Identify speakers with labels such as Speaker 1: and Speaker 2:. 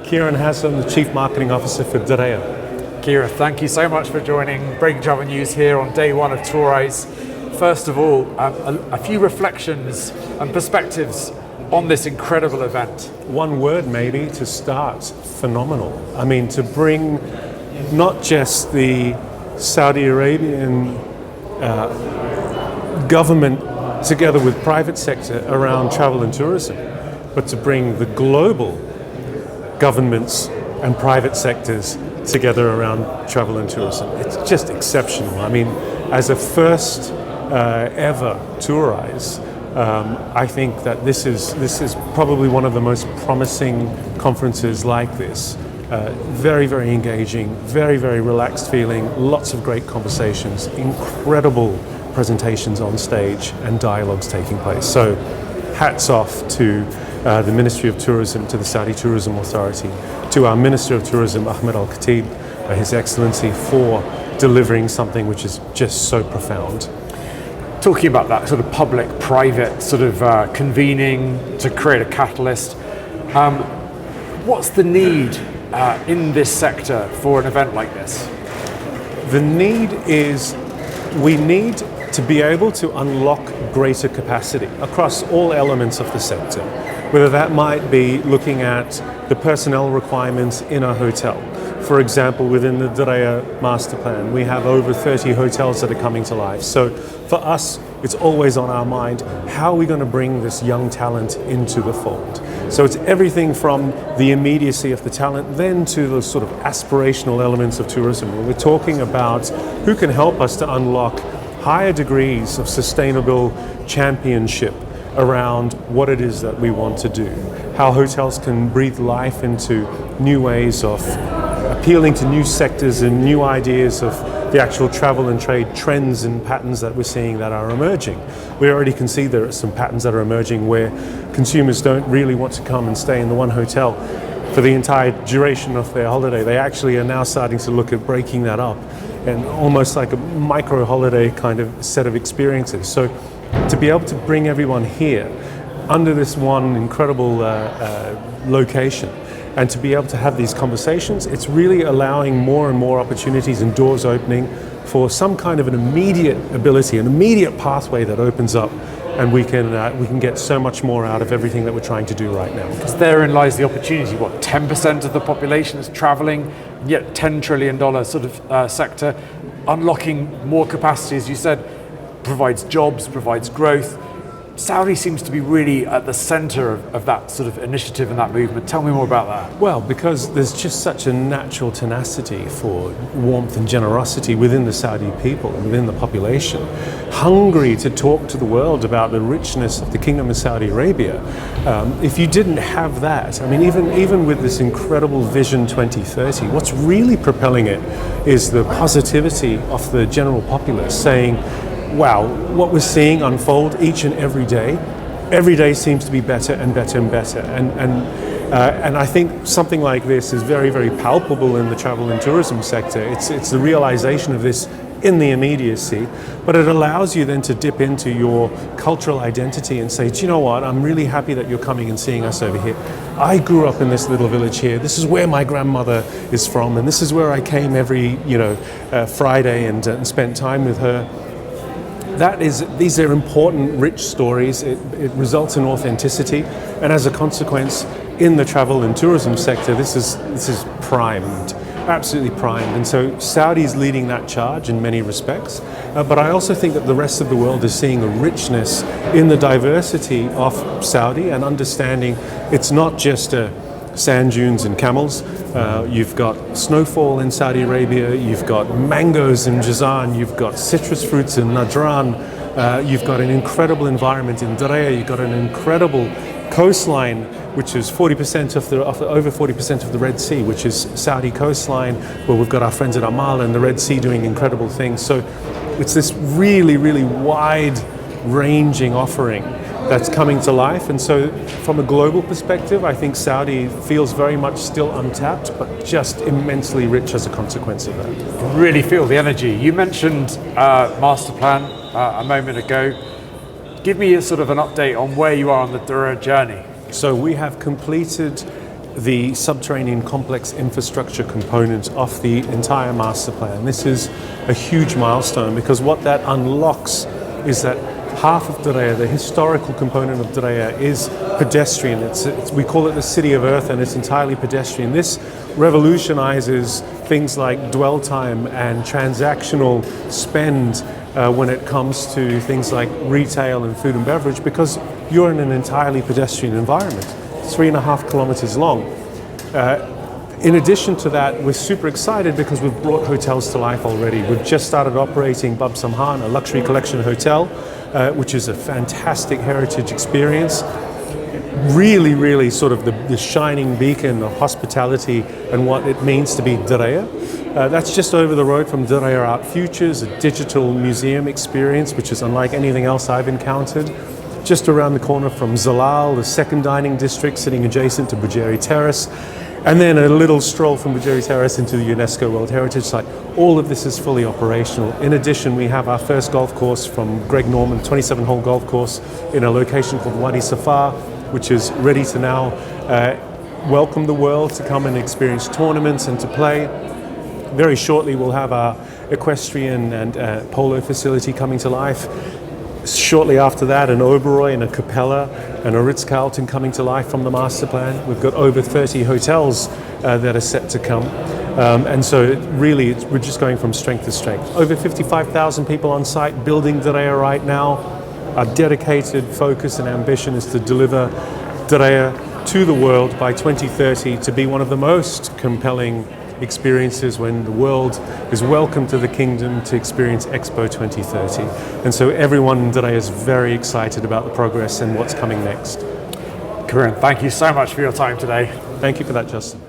Speaker 1: Kiran Haslam, the Chief Marketing Officer for Diriyah.
Speaker 2: Kira, thank you so much for joining Breaking Travel News here on day one of Tourise. First of all, a few reflections and perspectives on this incredible event.
Speaker 1: One word maybe to start, phenomenal. I mean, to bring not just the Saudi Arabian government together with private sector around travel and tourism, but to bring the global governments and private sectors together around travel and tourism. It's just exceptional. I mean, as a first ever Tourise, I think that this is probably one of the most promising conferences like this. Very, very engaging, very, very relaxed feeling, lots of great conversations, incredible presentations on stage and dialogues taking place. So hats off to the Ministry of Tourism, to the Saudi Tourism Authority, to our Minister of Tourism, Ahmed Al-Khatib, His Excellency, for delivering something which is just so profound.
Speaker 2: Talking about that sort of public-private sort of convening to create a catalyst, what's the need in this sector for an event like this?
Speaker 1: The need is, we need to be able to unlock greater capacity across all elements of the sector, whether that might be looking at the personnel requirements in a hotel. For example, within the Diriyah master plan, we have over 30 hotels that are coming to life. So for us, it's always on our mind, how are we going to bring this young talent into the fold? So it's everything from the immediacy of the talent, then to the sort of aspirational elements of tourism. When we're talking about who can help us to unlock higher degrees of sustainable championship around what it is that we want to do, how hotels can breathe life into new ways of appealing to new sectors and new ideas of the actual travel and trade trends and patterns that we're seeing that are emerging. We already can see there are some patterns that are emerging where consumers don't really want to come and stay in the one hotel for the entire duration of their holiday. They actually are now starting to look at breaking that up and almost like a micro holiday kind of set of experiences. So to be able to bring everyone here under this one incredible location and to be able to have these conversations, it's really allowing more and more opportunities and doors opening for some kind of an immediate ability, an immediate pathway that opens up, and we can get so much more out of everything that we're trying to do right now.
Speaker 2: Because therein lies the opportunity. What, 10% of the population is traveling, yet $10 trillion sort of sector, unlocking more capacity, as you said, provides jobs, provides growth. Saudi seems to be really at the center of that sort of initiative and that movement. Tell me more about that.
Speaker 1: Well, because there's just such a natural tenacity for warmth and generosity within the Saudi people and within the population, hungry to talk to the world about the richness of the Kingdom of Saudi Arabia. If you didn't have that, I mean, even with this incredible Vision 2030, what's really propelling it is the positivity of the general populace saying, wow, what we're seeing unfold each and every day seems to be better and better and better. And I think something like this is very, very palpable in the travel and tourism sector. It's the realization of this in the immediacy, but it allows you then to dip into your cultural identity and say, do you know what, I'm really happy that you're coming and seeing us over here. I grew up in this little village here. This is where my grandmother is from, and this is where I came every Friday and spent time with her. These are important, rich stories. It results in authenticity, and as a consequence, in the travel and tourism sector, this is primed, absolutely primed. And so Saudi's leading that charge in many respects. But I also think that the rest of the world is seeing a richness in the diversity of Saudi and understanding it's not just sand dunes and camels. You've got snowfall in Saudi Arabia, you've got mangoes in Jazan, you've got citrus fruits in Najran, you've got an incredible environment in Diriyah, you've got an incredible coastline, which is 40% of over 40% of the Red Sea, which is Saudi coastline, where we've got our friends at Amal and the Red Sea doing incredible things. So it's this really, really wide-ranging offering that's coming to life. And so from a global perspective, I think Saudi feels very much still untapped, but just immensely rich as a consequence of that.
Speaker 2: I really feel the energy. You mentioned master plan a moment ago. Give me a sort of an update on where you are on the Diriyah journey.
Speaker 1: So we have completed the subterranean complex infrastructure component of the entire master plan. This is a huge milestone because what that unlocks is that half of Diriyah, the historical component of Diriyah, is pedestrian. We call it the city of earth, and it's entirely pedestrian. This revolutionizes things like dwell time and transactional spend when it comes to things like retail and food and beverage, because you're in an entirely pedestrian environment. 3.5 kilometers long. In addition to that, we're super excited because we've brought hotels to life already. We've just started operating Bab Samhan, a luxury collection hotel, which is a fantastic heritage experience. Really sort of the shining beacon of hospitality and what it means to be Diriyah. That's just over the road from Diriyah Art Futures, a digital museum experience, which is unlike anything else I've encountered. Just around the corner from Zalal, the second dining district, sitting adjacent to Bujeri Terrace, and then a little stroll from Bujeri Terrace into the UNESCO World Heritage Site. All of this is fully operational. In addition, we have our first golf course from Greg Norman, 27-hole golf course in a location called Wadi Safar, which is ready to now welcome the world to come and experience tournaments and to play. Very shortly, we'll have our equestrian and polo facility coming to life. Shortly after that, an Oberoi and a Capella and a Ritz-Carlton coming to life from the master plan. We've got over 30 hotels that are set to come. And so really, we're just going from strength to strength. Over 55,000 people on site building Diriyah right now. Our dedicated focus and ambition is to deliver Diriyah to the world by 2030 to be one of the most compelling experiences when the world is welcome to the kingdom to experience Expo 2030. And so everyone in Diriyah is very excited about the progress and what's coming next.
Speaker 2: Kiran, thank you so much for your time today.
Speaker 1: Thank you for that, Justin.